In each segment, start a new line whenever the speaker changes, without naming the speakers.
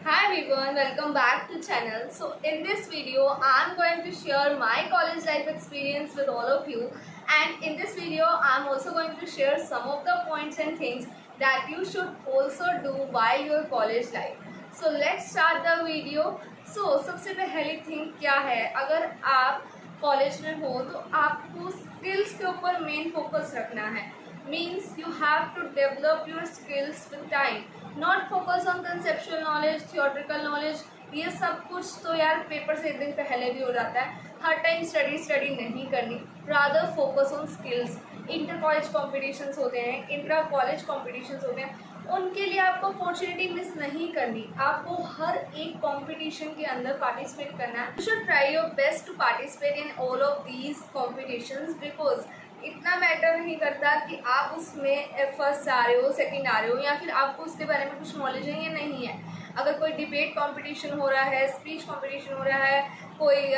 Hi everyone, welcome back to channel. So in this video, I'm going to share my college life experience with all of you. And in this video, I'm also going to share some of the points and things that you should also do while your college life. So let's start the video. So सबसे पहली thing क्या है, अगर आप college में हो तो आपको स्किल्स के ऊपर मेन फोकस रखना है. Means you have to develop your skills with time, not focus on conceptual knowledge, theoretical knowledge. ये सब कुछ तो यार पेपर से एक दिन पहले भी हो जाता है. हर टाइम स्टडी नहीं करनी, rather focus on skills. Inter college competitions होते हैं, इंट्रा कॉलेज कॉम्पिटिशन्स होते हैं, उनके लिए आपको अपॉर्चुनिटी मिस नहीं करनी. आपको हर एक कंपटीशन के अंदर पार्टिसिपेट करना है. You should try your best to participate in all of these competitions, because इतना मैटर नहीं करता कि आप उसमें फर्स्ट आ रहे हो, सेकंड आ रहे हो, या फिर आपको उसके बारे में कुछ नॉलेज है या नहीं है. अगर कोई डिबेट कंपटीशन हो रहा है, स्पीच कंपटीशन हो रहा है, कोई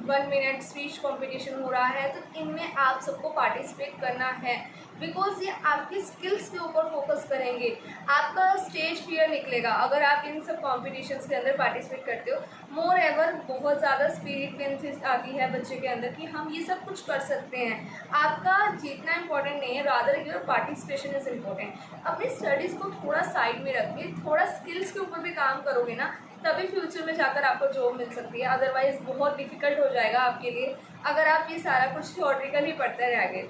1 मिनट स्पीच कंपटीशन हो रहा है, तो इनमें आप सबको पार्टिसिपेट करना है. बिकॉज ये आपकी स्किल्स के ऊपर फोकस करेंगे. आपका स्टेज फियर निकलेगा अगर आप इन सब कॉम्पिटिशन्स के अंदर पार्टिसिपेट करते हो. मोर एवर बहुत ज़्यादा स्पिरिट आती है बच्चे के अंदर कि हम ये सब कुछ कर सकते हैं. आपका जीतना इंपॉर्टेंट नहीं है, rather your participation is important. अपनी स्टडीज़ को थोड़ा साइड में रख के थोड़ा स्किल्स के ऊपर भी काम करोगे ना, तभी फ्यूचर में जाकर आपको जॉब मिल सकती है. अदरवाइज बहुत डिफिकल्ट हो जाएगा आपके लिए अगर आप ये सारा कुछ थियोरेटिकल ही पढ़ते रह गए.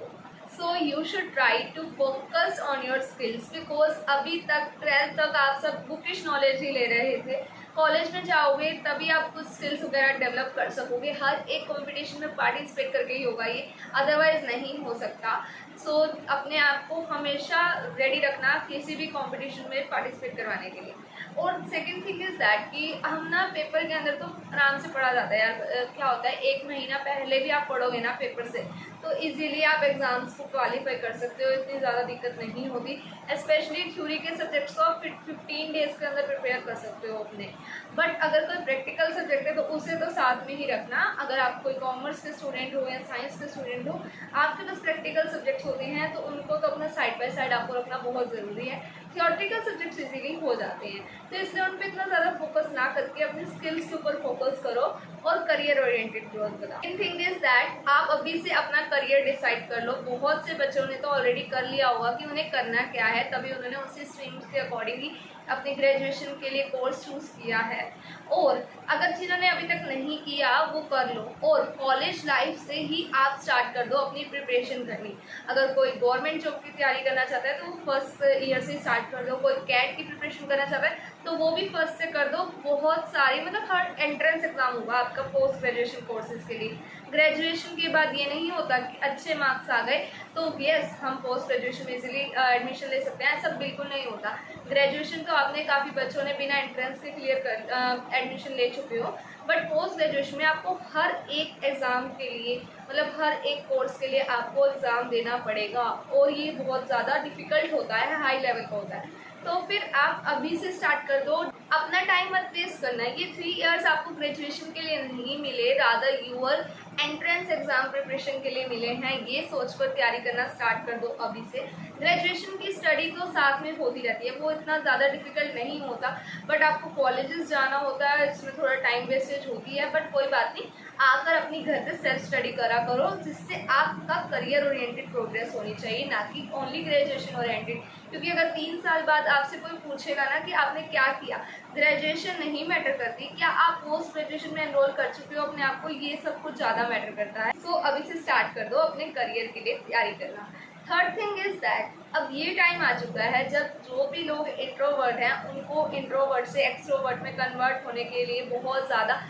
So you should try to focus on your skills, because अभी तक 12th तक आप सब बुकिश नॉलेज ही ले रहे थे. कॉलेज में जाओगे तभी आप कुछ स्किल्स वगैरह डेवलप कर सकोगे. हर एक कंपटीशन में पार्टिसिपेट करके ही होगा ये, अदरवाइज नहीं हो सकता. सो अपने आप को हमेशा रेडी रखना किसी भी कंपटीशन में पार्टिसिपेट करवाने के लिए. और सेकंड थिंग इज़ दैट कि हम ना पेपर के अंदर तो आराम से पढ़ा जाता है यार. क्या होता है, 1 महीना पहले भी आप पढ़ोगे ना पेपर से, तो इजीली आप एग्ज़ाम्स को क्वालिफाई कर सकते हो. इतनी ज़्यादा दिक्कत नहीं होती. स्पेशली थ्योरी के सब्जेक्ट्स को आप 15 डेज़ के अंदर प्रिपेयर कर सकते हो अपने. बट अगर कोई प्रैक्टिकल सब्जेक्ट है तो उसे तो साथ में ही रखना. अगर आप कोई कॉमर्स के स्टूडेंट हो या साइंस के स्टूडेंट हो, आपके पास प्रैक्टिकल सब्जेक्ट्स होते हैं तो उनको तो अपना साइड बाय साइड आपको रखना बहुत ज़रूरी है. थियोरेटिकल सब्जेक्ट्स इजीली हो जाते हैं, तो इसलिए उन पर इतना ज़्यादा फोकस ना करके अपने स्किल्स के ऊपर फोकस करो और करियर ओरिएंटेड ग्रोथ बनाओ. इन थिंग इज दैट आप अभी से अपना करियर डिसाइड कर लो. बहुत से बच्चों ने तो ऑलरेडी कर लिया होगा कि उन्हें करना क्या है, तभी उन्होंने उसी स्ट्रीम्स के अकॉर्डिंगली अपनी ग्रेजुएशन के लिए कोर्स चूज़ किया है. और अगर जिन्होंने अभी तक नहीं किया वो कर लो, और कॉलेज लाइफ से ही आप स्टार्ट कर दो अपनी प्रिपरेशन करनी. अगर कोई गवर्नमेंट जॉब की तैयारी करना चाहता है तो वो फर्स्ट ईयर से स्टार्ट कर दो. कोई कैट की प्रिपरेशन करना चाहता है तो वो भी फर्स्ट से कर दो. बहुत सारी मतलब हर एंट्रेंस एग्जाम होगा आपका पोस्ट ग्रेजुएशन कोर्सेज के लिए. ग्रेजुएशन के बाद ये नहीं होता कि अच्छे मार्क्स आ गए तो यस हम पोस्ट ग्रेजुएशन में इजीली एडमिशन ले सकते हैं. ऐसा बिल्कुल नहीं होता. ग्रेजुएशन तो आपने काफ़ी बच्चों ने बिना एंट्रेंस के क्लियर कर एडमिशन ले चुके हो, बट पोस्ट ग्रेजुएशन में आपको हर एक एग्ज़ाम के लिए मतलब हर एक कोर्स के लिए आपको एग्ज़ाम देना पड़ेगा. और ये बहुत ज़्यादा डिफ़िकल्ट होता है, हाई लेवल का होता है. तो फिर आप अभी से स्टार्ट कर दो. अपना टाइम मत वेस्ट करना है. ये 3 इयर्स आपको ग्रेजुएशन के लिए नहीं मिले, rather your entrance exam preparation के लिए मिले हैं. ये सोचकर तैयारी करना स्टार्ट कर दो अभी से. ग्रेजुएशन की स्टडी तो साथ में होती रहती है, वो इतना ज़्यादा डिफिकल्ट नहीं होता. बट आपको कॉलेजेस जाना होता है, इसमें थोड़ा टाइम वेस्टेज होती है. बट कोई बात नहीं, आकर अपनी घर पे सेल्फ स्टडी करा करो, जिससे आपका करियर ओरिएंटेड प्रोग्रेस होनी चाहिए, ना कि ओनली ग्रेजुएशन ओरिएंटेड. क्योंकि अगर 3 साल बाद आपसे कोई पूछेगा ना कि आपने क्या किया, ग्रेजुएशन नहीं मैटर करती, क्या आप पोस्ट ग्रेजुएशन में एनरोल कर चुके हो अपने आप को, ये सब कुछ ज़्यादा मैटर करता है. सो अभी से स्टार्ट कर दो अपने करियर के लिए तैयारी करना. थर्ड थिंग इज दैट अब ये टाइम आ चुका है जब जो भी लोग इंट्रोवर्ट हैं उनको इंट्रोवर्ट से एक्सट्रोवर्ट में कन्वर्ट होने के लिए बहुत ज़्यादा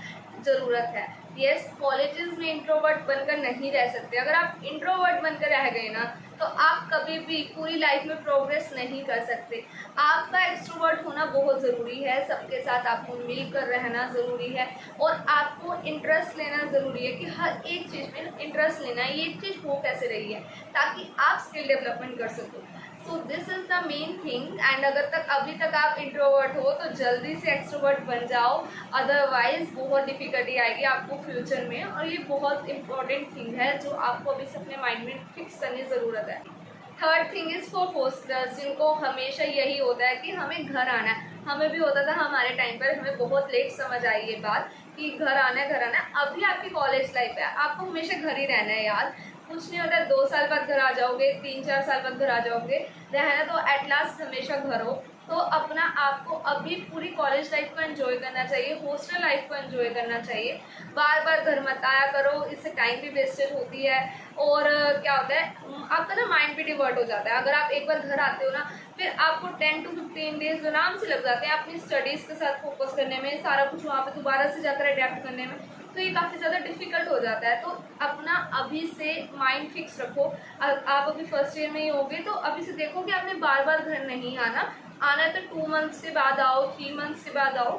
ज़रूरत है. यस, कॉलेजेस में इंट्रोवर्ट बनकर नहीं रह सकते. अगर आप इंट्रोवर्ट बनकर रह गए ना तो आप कभी भी पूरी लाइफ में प्रोग्रेस नहीं कर सकते. आपका एक्सट्रोवर्ट होना बहुत ज़रूरी है. सबके साथ आपको मिलकर रहना ज़रूरी है और आपको इंटरेस्ट लेना ज़रूरी है कि हर एक चीज़ में इंटरेस्ट लेना है. ये चीज़ हो कैसे रही है ताकि आप स्किल डेवलपमेंट कर सको. So this is the main thing. And अगर अभी तक आप इंट्रोवर्ट हो तो जल्दी से एक्सट्रोवर्ट बन जाओ, अदरवाइज बहुत डिफिकल्टी आएगी आपको फ्यूचर में. और ये बहुत इंपॉर्टेंट थिंग है जो आपको अभी से अपने माइंड में फिक्स करने की ज़रूरत है. थर्ड थिंग इज़ फॉर होस्टर्स, जिनको हमेशा यही होता है कि हमें घर आना है। हमें भी होता था हमारे टाइम पर, हमें बहुत लेट समझ आई ये बात कि घर आना है घर आना है। अभी आपकी कॉलेज लाइफ है, आपको हमेशा घर ही रहना है यार, कुछ नहीं होता है। 2 साल बाद घर आ जाओगे, 3-4 साल बाद घर आ जाओगे, रहना तो एट लास्ट हमेशा घर हो। तो अपना आपको अभी पूरी कॉलेज लाइफ को एंजॉय करना चाहिए, हॉस्टल लाइफ को एंजॉय करना चाहिए। बार बार घर मत आया करो, इससे टाइम भी वेस्टेज होती है और क्या होता है आपका ना माइंड भी डिवर्ट हो जाता है। अगर आप एक बार घर आते हो ना, फिर आपको 10 to 15 डेज आराम से लग जाते हैं अपनी स्टडीज़ के साथ फोकस करने में, सारा कुछ वहाँ पे दोबारा से जाकर अडेप्ट करने में, तो ये काफ़ी ज़्यादा डिफ़िकल्ट हो जाता है। तो अपना अभी से माइंड फिक्स रखो। आप अभी फर्स्ट ईयर में ही होगे तो अभी से देखो कि आपने बार बार घर नहीं आना, आना है तो 2 मंथ्स के बाद आओ, 3 मंथ्स के बाद आओ,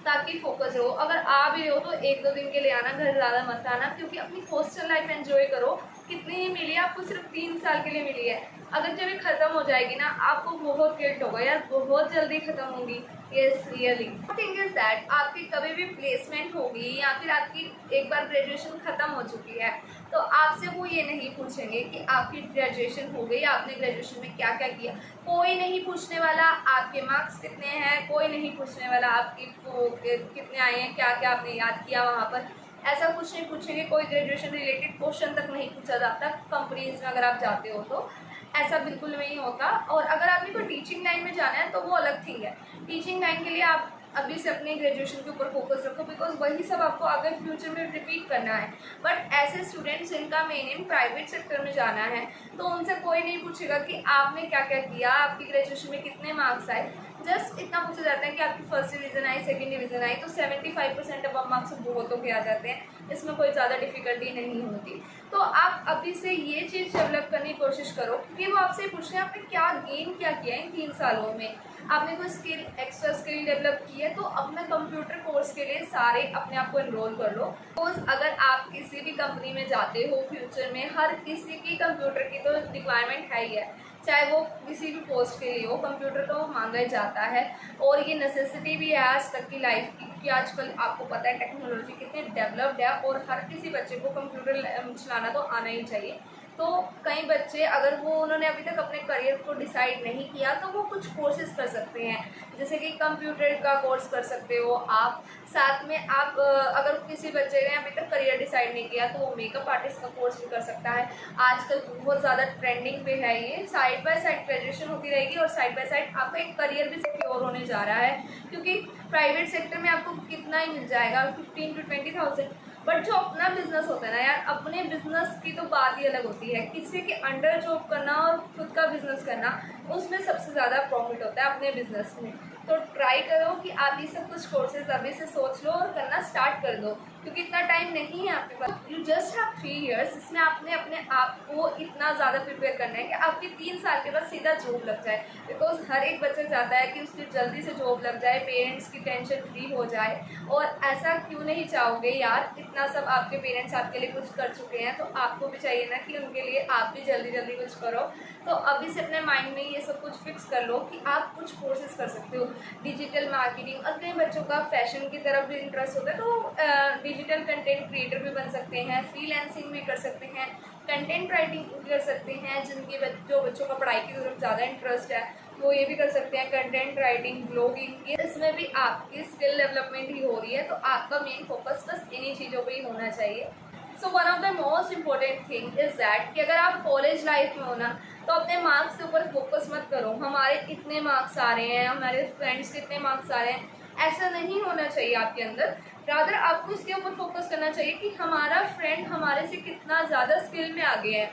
ताकि फोकस हो। अगर आ भी रहे हो तो 1-2 दिन के लिए आना, घर ज़्यादा मत आना, क्योंकि अपनी हॉस्टल लाइफ एंजॉय करो। कितनी ही मिली है आपको, सिर्फ 3 साल के लिए मिली है। अगर जब ये ख़त्म हो जाएगी ना, आपको बहुत गिल्ट होगा यार, बहुत जल्दी ख़त्म होगी। Yes really thing is that आपकी कभी भी प्लेसमेंट होगी या फिर आपकी एक बार ग्रेजुएशन ख़त्म हो चुकी है, तो आपसे वो ये नहीं पूछेंगे कि आपकी ग्रेजुएशन हो गई, आपने ग्रेजुएशन में क्या क्या किया। कोई नहीं पूछने वाला आपके मार्क्स कितने हैं, कोई नहीं पूछने वाला आपकी कितने आए हैं, क्या क्या आपने याद किया वहाँ पर, ऐसा कुछ नहीं पूछेंगे। कोई ग्रेजुएशन रिलेटेड क्वेश्चन तक नहीं पूछा जाता कंपनीज में अगर आप जाते हो तो, ऐसा बिल्कुल नहीं होता। और अगर आपने कोई टीचिंग लाइन में जाना है तो वो अलग थिंग है। टीचिंग लाइन के लिए आप अभी से अपने ग्रेजुएशन के ऊपर फोकस रखो, बिकॉज वही सब आपको आगे फ्यूचर में रिपीट करना है। बट ऐसे स्टूडेंट्स जिनका मेन एम प्राइवेट सेक्टर में जाना है, तो उनसे कोई नहीं पूछेगा कि आपने क्या क्या किया, आपकी ग्रेजुएशन में कितने मार्क्स आए। जस्ट इतना पूछा जाता है कि आपकी फर्स्ट डिवीज़न आई, सेकंड डिवीज़न आई, तो 75% अब मार्क्स बहुतों के आ जाते हैं। इसमें कोई ज़्यादा डिफिकल्टी नहीं होती। तो आप अभी से ये चीज़ डेवलप करने की कोशिश करो, क्योंकि वो आपसे पूछ रहे हैं आपने क्या गेन क्या किया इन 3 सालों में, आपने कोई स्किल एक्स्ट्रा स्किल डेवलप की है, तो अपना कंप्यूटर कोर्स के लिए सारे अपने आप को एनरोल कर लो। सपोज अगर आप किसी भी कंपनी में जाते हो फ्यूचर में, हर किसी की कंप्यूटर की तो रिक्वायरमेंट है ही है, चाहे वो किसी भी पोस्ट के लिए हो, कंप्यूटर तो मांगा ही जाता है। और ये नेसेसिटी भी है आज तक की लाइफ की, क्योंकि आजकल आपको पता है टेक्नोलॉजी कितनी डेवलप्ड है और हर किसी बच्चे को कंप्यूटर चलाना तो आना ही चाहिए। तो कई बच्चे अगर वो उन्होंने अभी तक अपने करियर को डिसाइड नहीं किया, तो वो कुछ कोर्सेज कर सकते हैं, जैसे कि कंप्यूटर का कोर्स कर सकते हो आप। साथ में आप अगर किसी बच्चे ने अभी तक करियर डिसाइड नहीं किया, तो वो मेकअप आर्टिस्ट का कोर्स भी कर सकता है। आजकल बहुत ज़्यादा ट्रेंडिंग पे है ये। साइड बाय साइड ग्रेजुएशन होती रहेगी और साइड बाय साइड आपका एक करियर भी सिक्योर होने जा रहा है, क्योंकि प्राइवेट सेक्टर में आपको कितना ही मिल जाएगा, 15 to 20,000। बट जो अपना बिजनेस होता है ना यार, अपने बिजनेस की तो बात ही अलग होती है। किसी के अंडर जॉब करना और खुद का बिजनेस करना, उसमें सबसे ज़्यादा प्रॉफिट होता है अपने बिजनेस में। तो ट्राई करो कि आप ये सब कुछ कोर्सेज अभी से सोच लो और करना स्टार्ट कर दो, क्योंकि इतना टाइम नहीं है आपके पास। यू जस्ट हैव 3 years, इसमें आपने अपने आप को इतना ज़्यादा प्रिपेयर करना है कि आपकी 3 साल के बाद सीधा जॉब लग जाए। बिकॉज हर एक बच्चा चाहता है कि उसकी जल्दी से जॉब लग जाए, पेरेंट्स की टेंशन फ्री हो जाए। और ऐसा क्यों नहीं चाहोगे यार, इतना सब आपके पेरेंट्स आपके लिए कुछ कर चुके हैं, तो आपको भी चाहिए ना कि उनके लिए आप भी जल्दी जल्दी कुछ करो। तो अभी से अपने माइंड में ये सब कुछ फिक्स कर लो कि आप कुछ कोर्सेज कर सकते हो, डिजिटल मार्केटिंग। और कई बच्चों का फैशन की तरफ भी इंटरेस्ट होता है, तो डिजिटल कंटेंट क्रिएटर भी बन सकते हैं, फ्रीलांसिंग भी कर सकते हैं, कंटेंट राइटिंग भी कर सकते हैं। जो बच्चों का पढ़ाई की तरफ ज़्यादा इंटरेस्ट है, वो ये भी कर सकते हैं, कंटेंट राइटिंग, ब्लॉगिंग। इसमें भी आपकी स्किल डेवलपमेंट ही हो रही है, तो आपका मेन फोकस बस इन्हीं चीज़ों पे ही होना चाहिए। So one of the most important thing is that कि अगर आप कॉलेज लाइफ में हो ना, तो अपने मार्क्स के ऊपर फोकस मत करो, हमारे कितने मार्क्स आ रहे हैं, हमारे फ्रेंड्स कितने मार्क्स आ रहे हैं, ऐसा नहीं होना चाहिए आपके अंदर। रादर आपको इसके ऊपर फोकस करना चाहिए कि हमारा फ्रेंड हमारे से कितना ज़्यादा स्किल में आगे है,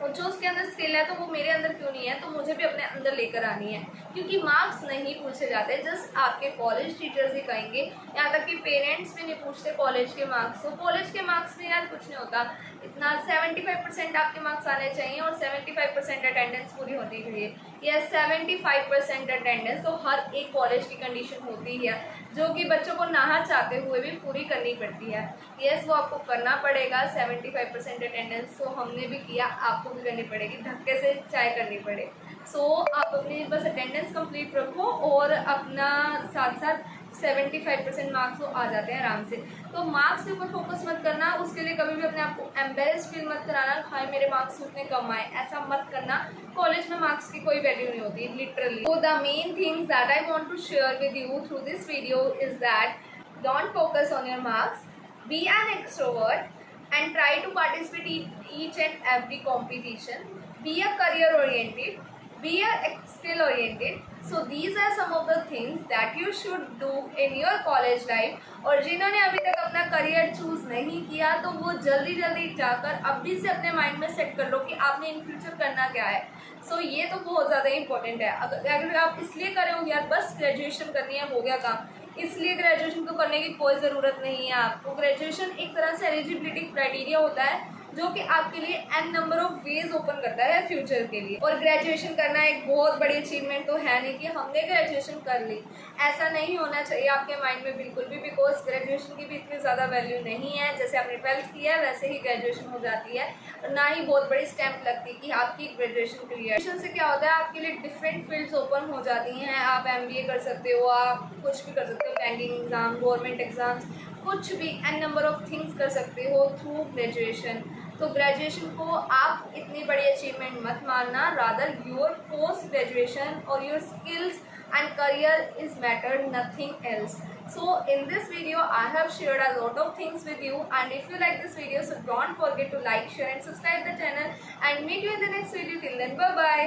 और जो उसके अंदर स्किल है तो वो मेरे अंदर क्यों नहीं है, तो मुझे भी अपने अंदर लेकर आनी है। क्योंकि मार्क्स नहीं पूछे जाते, जस्ट आपके कॉलेज टीचर्स ही कहेंगे, यहाँ तक कि पेरेंट्स भी नहीं पूछते कॉलेज के मार्क्स। तो कॉलेज के मार्क्स में यार कुछ नहीं होता, इतना 75% आपके मार्क्स आने चाहिए और 75% अटेंडेंस पूरी होनी चाहिए। या 75% अटेंडेंस तो हर एक कॉलेज की कंडीशन होती है, जो कि बच्चों को ना चाहते हुए भी पूरी करनी पड़ती है। यस, वो आपको करना पड़ेगा 75% अटेंडेंस, तो हमने भी किया, आपको भी करनी पड़ेगी, धक्के से चाहे करनी पड़े। सो आप अपनी बस अटेंडेंस कंप्लीट रखो और अपना साथ साथ 75% मार्क्स वो आ जाते हैं आराम से। तो मार्क्स के ऊपर फोकस मत करना, उसके लिए कभी भी अपने आप को एम्बेरेस फील मत कराना, हाय मेरे मार्क्स उतने कम आए, ऐसा मत करना। कॉलेज में मार्क्स की कोई वैल्यू नहीं होती literally. So the main things that I want to share with you through this video is that don't focus on your marks, be an extrovert and try to participate in each and every competition, be a career oriented, be a skill oriented. So these are some of the things that you should do in your college life. और जिन्होंने अभी तक अपना career choose नहीं किया तो वो जल्दी जल्दी जाकर अभी से अपने माइंड में सेट कर लो कि आपने इन फ्यूचर करना क्या है। सो ये तो बहुत ज़्यादा इंपॉर्टेंट है। अगर आप इसलिए कर रहे हो यार बस ग्रेजुएशन करनी है हो गया काम, इसलिए ग्रेजुएशन को करने की कोई ज़रूरत नहीं है आपको। ग्रेजुएशन एक तरह से एलिजिबिलिटी क्राइटेरिया होता है जो कि आपके लिए an number of ways open करता है फ्यूचर के लिए। और ग्रेजुएशन करना एक बहुत बड़ी अचीवमेंट तो है नहीं कि हमने ग्रेजुएशन कर ली, ऐसा नहीं होना चाहिए आपके माइंड में बिल्कुल भी, बिकॉज ग्रेजुएशन की भी इतनी ज़्यादा वैल्यू नहीं है। जैसे आपने 12th किया है वैसे ही ग्रेजुएशन हो जाती है, ना ही बहुत बड़ी स्टैम्प लगती है कि आपकी ग्रेजुएशन क्लियर। ग्रेजुएशन से क्या होता है आपके लिए डिफरेंट फील्ड्स ओपन हो जाती हैं। आप MBA कर सकते हो, आप कुछ भी कर सकते हो, बैंकिंग एग्जाम, गवर्नमेंट एग्जाम्स, कुछ भी एन नंबर ऑफ थिंग्स कर सकते हो थ्रू ग्रेजुएशन। तो ग्रेजुएशन को आप इतनी बड़ी अचीवमेंट मत मानना, रादर योर पोस्ट ग्रेजुएशन और your skills and career is matter, nothing else. So in this video I have shared a lot of things with you, and if you like this video so don't forget to like, share and subscribe the channel, and meet you in the next video. Till then, bye bye.